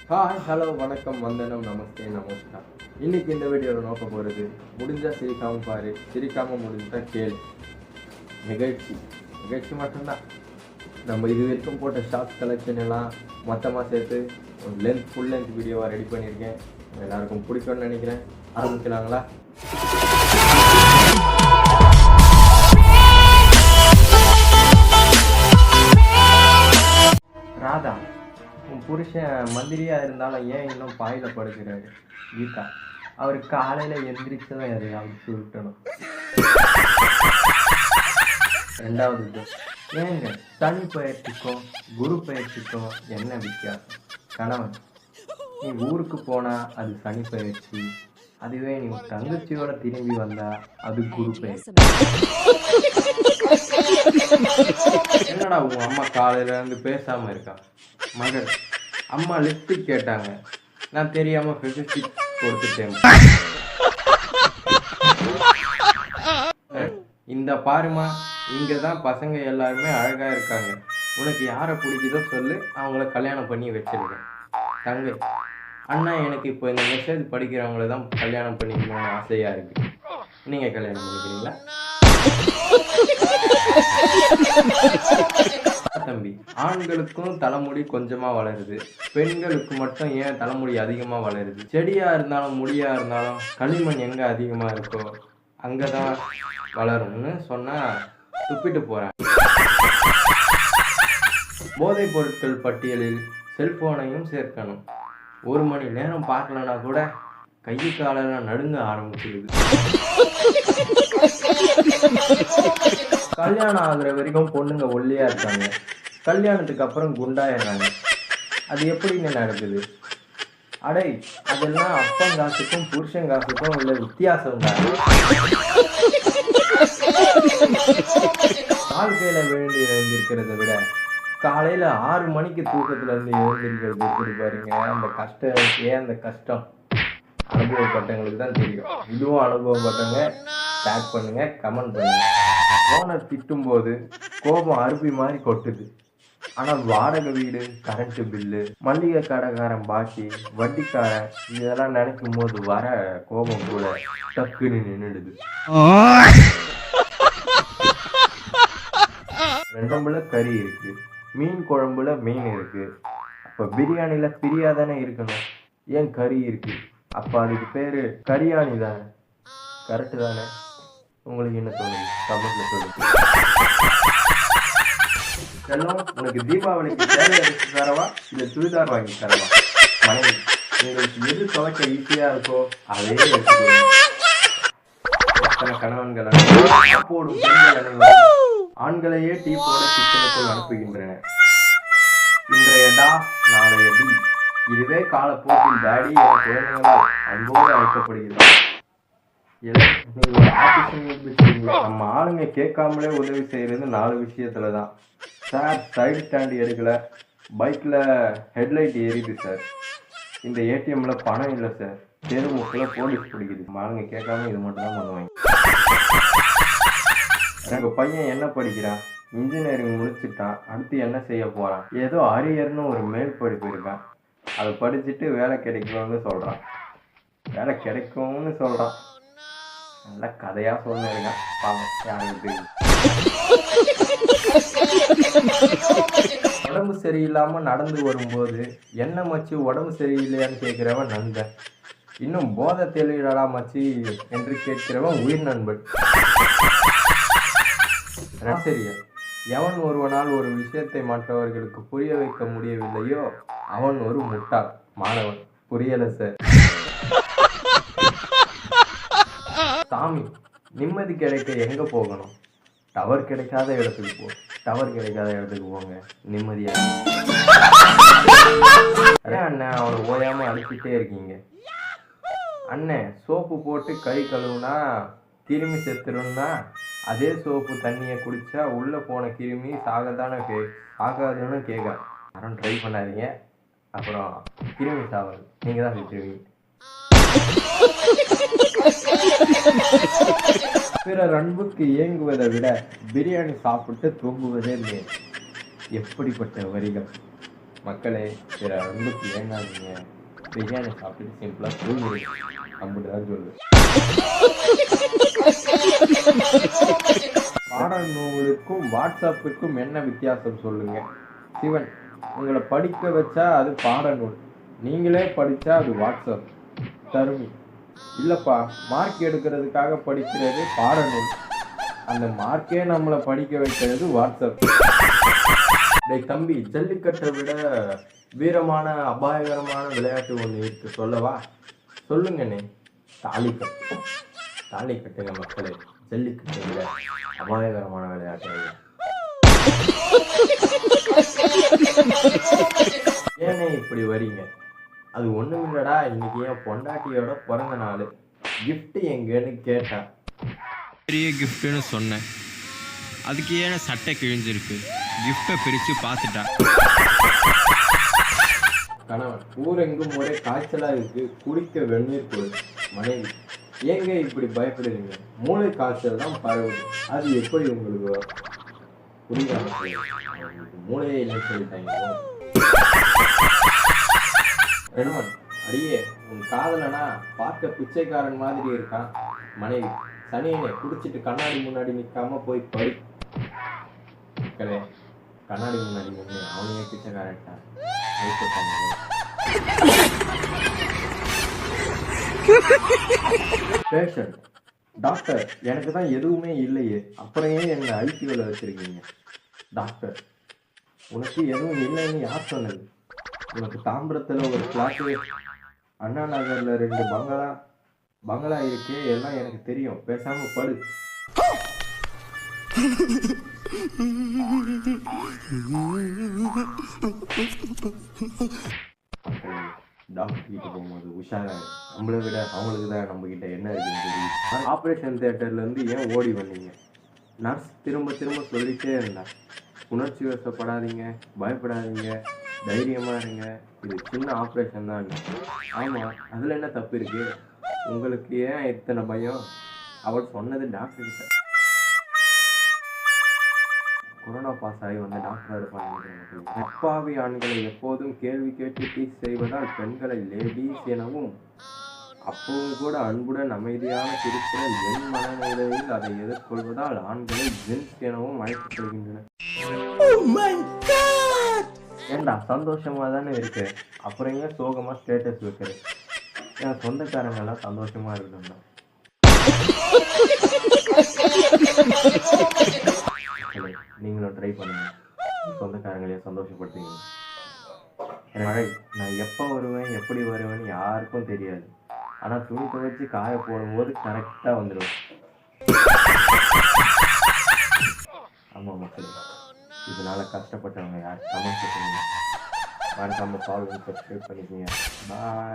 Hi hello வணக்கம் வந்தனம் நமஸ்தே நமஸ்கார். இன்னைக்கு இந்த வீடியோவில் நோக்க போகிறது முடிஞ்சால் சிரிக்காமல் பாரு, சிரிக்காமல் முடிஞ்சால் கேளு. நிகழ்ச்சி மட்டும்தான். நம்ம இது வரைக்கும் போட்ட ஷார்ட்ஸ் கலெக்ஷன் எல்லாம் மொத்தமாக சேர்த்து ஒரு ஃபுல் லென்த் வீடியோவாக ரெடி பண்ணியிருக்கேன். எல்லாருக்கும் பிடிக்கும்னு நினைக்கிறேன். ஆரம்பிக்கலாங்களா? ராதா, உன் புருஷன் மந்திரியாக இருந்தாலும் ஏன் இன்னும் பாயில் படுக்கிறாரு? கீதா, அவர் காலையில் எந்திரிச்சதும் எதையாவது சுருட்டணும். ரெண்டாவது, ஏங்க சனி பயிற்சிக்கும் குரு பயிற்சிக்கும் என்ன வித்தியாசம்? கணவன், நீ ஊருக்கு போனால் அது சனி பயிற்சி, அதுவே நீ உன் தங்கச்சியோட திரும்பி வந்தா அது குரு பயிற்சி. என்னடா உன் அம்மா காலையில இருந்து பேசாம இருக்கா? மகள், அம்மா லிப்ஸ்டிக் கேட்டாங்க, நான் தெரியாம ஃபெவிஸ்டிக் கொடுத்துட்டேன். இந்த பாருமா, இங்க தான் பசங்க எல்லாருமே அழகா இருக்காங்க. உனக்கு யாரை பிடிக்குதோ சொல்லு, அவங்கள கல்யாணம் பண்ணி வச்சிருக்கேன். தங்கை, அண்ணா எனக்கு இப்போ இந்த மெசேஜ் படிக்கிறவங்கள தான் கல்யாணம் பண்ணிக்கணும்னு ஆசையா இருக்கு. நீங்க கல்யாணம் பண்ணிக்கிறீங்களா? தம்பி, ஆண்களுக்கும் தலைமுடி கொஞ்சமா வளருது, பெண்களுக்கு மட்டும் ஏன் தலைமுடி அதிகமா வளருது? செடியா இருந்தாலும் முடியா இருந்தாலும் களிமண் எங்க அதிகமா இருக்கோ அங்கதான் வளரும்னு சொன்னா துப்பிட்டு போறேன். போதைப் பொருட்கள் பட்டியலில் செல்போனையும் சேர்க்கணும். 1 மணி நேரம் பார்க்கலன்னா கூட கை காலெல்லாம் நடுங்க ஆரம்பிச்சிருது. கல்யாணம் ஆகுற வரைக்கும் பொண்ணுங்க ஒல்லியா இருக்காங்க, கல்யாணத்துக்கு அப்புறம் குண்டாயிடுறாங்க. அது எப்படின்னு நடக்குது? அடை, அதெல்லாம் அப்பன் காசுக்கும் புருஷன் காசுக்கும் உள்ள வித்தியாசம் தான். வாழ்க்கையில விழுந்து எழுந்திருக்கிறத விட காலையில 6 மணிக்கு தூக்கத்துல இருந்து எழுந்திருக்கிறது இருக்குது பாருங்க, அந்த கஷ்டம். ஏன் அந்த கஷ்டம்? அனுபவப்பட்டவங்களுக்கு தான் தெரியும். இதுவும் அனுபவப்பட்டவங்க டேக் பண்ணுங்க, கமெண்ட் பண்ணுங்க. ஓனர் திட்டும் போது கோபம் அருவி மாதிரி கொட்டுது. ஆனா வாடகை வீடு, கரண்ட் பில்லு, மல்லிகை கடைக்காரன் பாக்கி, வட்டிக்காரன், இதெல்லாம் நினைக்கும் போது வர கோபம் கூட டக்குன்னு நின்றுடுது. ரெண்டம்புல கறி இருக்கு, மீன் குழம்புல மீன் இருக்கு, அப்ப பிரியாணில பிரியாதானே இருக்கணும். ஏன் கறி இருக்கு? அப்ப அதுக்கு பேரு கரியாணி தானே. கரெக்டு தானே? உங்களுக்கு என்ன தோணுது? கமெண்ட்ல சொல்லுங்க. செல்லம், உனக்கு தீபாவளிக்கு சேலை எடுத்து தரவா இல்ல சுடிதார் வாங்கி தரவா? மனைவி, உங்களுக்கு எது துவைக்க ஈஸியா இருக்கோ அதே எடுத்துக்கணும். எத்தனை கணவன்கள் போடும் பெண்கள் அனைவரும் ஆண்களையே டீ போட கிச்சனுக்குள் அனுப்புகின்றன. இன்றைய டா நாளைய டி, இதுவே காலப்போக்கில் டாடி என குழந்தைகளால் அன்போடு அழைக்கப்படுகிறது. நம்ம ஆளுங்க கேட்காமலே உதவி செய்யறது 4 விஷயத்துலதான். சார், சைடு ஸ்டாண்ட் எடுக்கல, பைக்ல ஹெட்லைட் எரியுது சார், இந்த ஏடிஎம்ல பணம் இல்லை சார், தெருமுக்குல போலீஸ் பிடிக்குது. ஆளுங்க கேட்காம இது மட்டும் தான் பண்ணுவாங்க. எங்க பையன் என்ன படிக்கிறான்? இன்ஜினியரிங் முடிச்சுட்டான். அடுத்து என்ன செய்ய போறான்? ஏதோ அரியர்னு ஒரு மேல் படிப்பு இருக்கான், அதை படிச்சுட்டு வேலை கிடைக்கும்னு சொல்றான். வேலை கிடைக்கும்னு சொல்றான். நல்ல கதையா சொன்னீங்க. பாவம், யாருக்கு உடம்பு சரியில்லாம நடந்து வரும்போது என்ன மச்சு உடம்பு சரியில்லையான்னு கேட்கிறவன் நண்பன், இன்னும் போதை தெளிடா மச்சு என்று கேட்கிறவன் உயிர் நண்பன். சரியா? எவன் ஒருவனால் ஒரு விஷயத்தை மற்றவர்களுக்கு புரிய வைக்க முடியவில்லையோ அவன் ஒரு முட்டாள் மாணவன். புரியல சார். சாமி, நிம்மதி கிடைக்க எங்க போகணும்? டவர் கிடைக்காத இடத்துக்கு போ. டவர் கிடைக்காத இடத்துக்கு போங்க, நிம்மதியா. அண்ணன், அவனை ஓயாம அழிச்சிட்டே இருக்கீங்க. அண்ணன், சோப்பு போட்டு கை கழுவுனா கிருமி செத்துருன்னா அதே சோப்பு தண்ணியை குடிச்சா உள்ள போன கிருமி சாகாதுன்னு கேட்க. யாரும் ட்ரை பண்ணாதீங்க, அப்புறம் கிருமி சாவாது, நீங்க தான் செத்துருவீங்க. பிறர் அன்புக்கு ஏங்குவதை விட பிரியாணி சாப்பிட்டு தூங்குவதே மேல். எப்படிப்பட்ட வரிகள்! மக்களே, பிற அன்புக்கு ஏங்காதீங்க. பிரியாணி சாப்பிட்டு சிம்பிளாக தூங்குறீங்க. அப்படிதான் சொல்லுவேன். பாடநூலுக்கும் வாட்ஸ்அப்புக்கும் என்ன வித்தியாசம் சொல்லுங்க. சிவன், உங்களை படிக்க வச்சா அது பாடநூல், நீங்களே படிச்சா அது வாட்ஸ்அப். தருமி, இல்லப்பா, மார்க் எடுக்கிறதுக்காக படிக்கிறது பாடநூல், அந்த மார்க்கே நம்மளை படிக்க வைக்கிறது வாட்ஸ்அப். டேய் தம்பி, ஜல்லிக்கட்டை விட வீரமான அபாயகரமான விளையாட்டு ஒன்று இருக்கு, சொல்லவா? சொல்லுங்கண்ணே. தாலிக்கட்டு. தாலிக்கட்டுங்க மக்களே, ஜல்லிக்கட்டை விட அபாயகரமான விளையாட்டு. ஏனே இப்படி வரீங்க? அது ஒண்ணும் இல்லடா, இன்னைக்கு என் பொண்டாட்டியோட பிறந்த நாள், கிஃப்ட் எங்கன்னு கேட்டேன். பெரிய கிஃப்ட்னு சொன்னேன், அதுக்கு ஏன்னா சட்டை கிழிஞ்சிருக்கு, கிஃப்டை பிரித்து பார்த்துட்டா. கணவன், ஊரெங்கும் ஒரே காய்ச்சலா இருக்கு, குடிக்க வெந்நீர் கொடு. மனைவி, ஏங்க இப்படி பயப்படுறீங்க? மூளை காய்ச்சல் தான் பரவுது, அது எப்படி உங்களுக்கு புரியாம? மூளையே இல்லைன்னு சொல்லிட்டாங்க. கணவன், அடியே, உன் காதலனா பார்க்க பிச்சைக்காரன் மாதிரி இருக்கான். மனைவி, சனியனே, குடிச்சிட்டு கண்ணாடி முன்னாடி நிற்காம போய் படி. மக்களே, கண்ணாடி முன்னாடி நின்று அவனையே பிச்சைக்காரன்ட்டான். பேஷண்ட், டாக்டர், எனக்கு தான் எதுவுமே இல்லையே, அப்புறம் ஏன் என்ன ஐசியூல வச்சிருக்கீங்க? டாக்டர், உனக்கு எதுவும் இல்லைன்னு யார் சொன்னது? உனக்கு தாம்பரத்துல ஒரு பிளாட்டு, அண்ணா நகர்ல 2 பங்களா இருக்கே, எல்லாம் எனக்கு தெரியும், பேசாம படு. டாக்டர் கிட்ட போகும்போது உஷாரா, நம்மளை விட அவங்களுக்கு தான் நம்ம கிட்ட என்ன இருக்குன்னு தெரியும். ஆப்ரேஷன் தியேட்டர்ல இருந்து ஏன் ஓடி வந்தீங்க? நர்ஸ் திரும்ப திரும்ப சொல்லிட்டே இருந்தா, உணர்ச்சி வசப்படாதீங்க, பயப்படாதீங்க, தைரியமா இருங்க, இது சின்ன ஆப்ரேஷன் தான். ஆமா, அதுல என்ன தப்பு இருக்கு? உங்களுக்கு ஏன் இத்தனை பயம்? அவர் சொன்னது டாக்டர் கிட்ட. கொரோனா பாஸ் ஆகி வந்த டாக்டர் இருப்பாங்க. அப்பாவி ஆண்களை எப்போதும் கேள்வி கேட்டு டீச் செய்வதால் பெண்களை லேடிஸ் எனவும், அப்பவும் கூட அன்புடன் அமைதியான திருக்குறள் என் மனநிலையில் அதை எதிர்கொள்வதால் ஆண்களை ஜென்ஸ் எனவும் அழைக்கப்படுகின்றன. ஏண்டா, சந்தோஷமா தானே இருக்கு, அப்புறம் ஏன் சோகமா ஸ்டேட்டஸ் வைக்கிற? என் சொந்தக்காரங்க எல்லாம் சந்தோஷமா இருக்கணும்டா. நீங்களும் ட்ரை பண்ணுங்க, சொந்தக்காரங்களையும் சந்தோஷப்படுத்துங்க. மழை, நான் எப்போ வருவேன் எப்படி வருவேன்னு யாருக்கும் தெரியாது, ஆனால் துணி துவைச்சி காய போடும்போது கரெக்டாக வந்துடுவேன். ஆமாம் மக்களே, இதனால கஷ்டப்பட்டவங்க யார்? கமெண்ட் பண்ணுங்க, மறக்காம ஃபாலோ சப்ஸ்கிரைப் பண்ணிக்கோங்க. பாய்.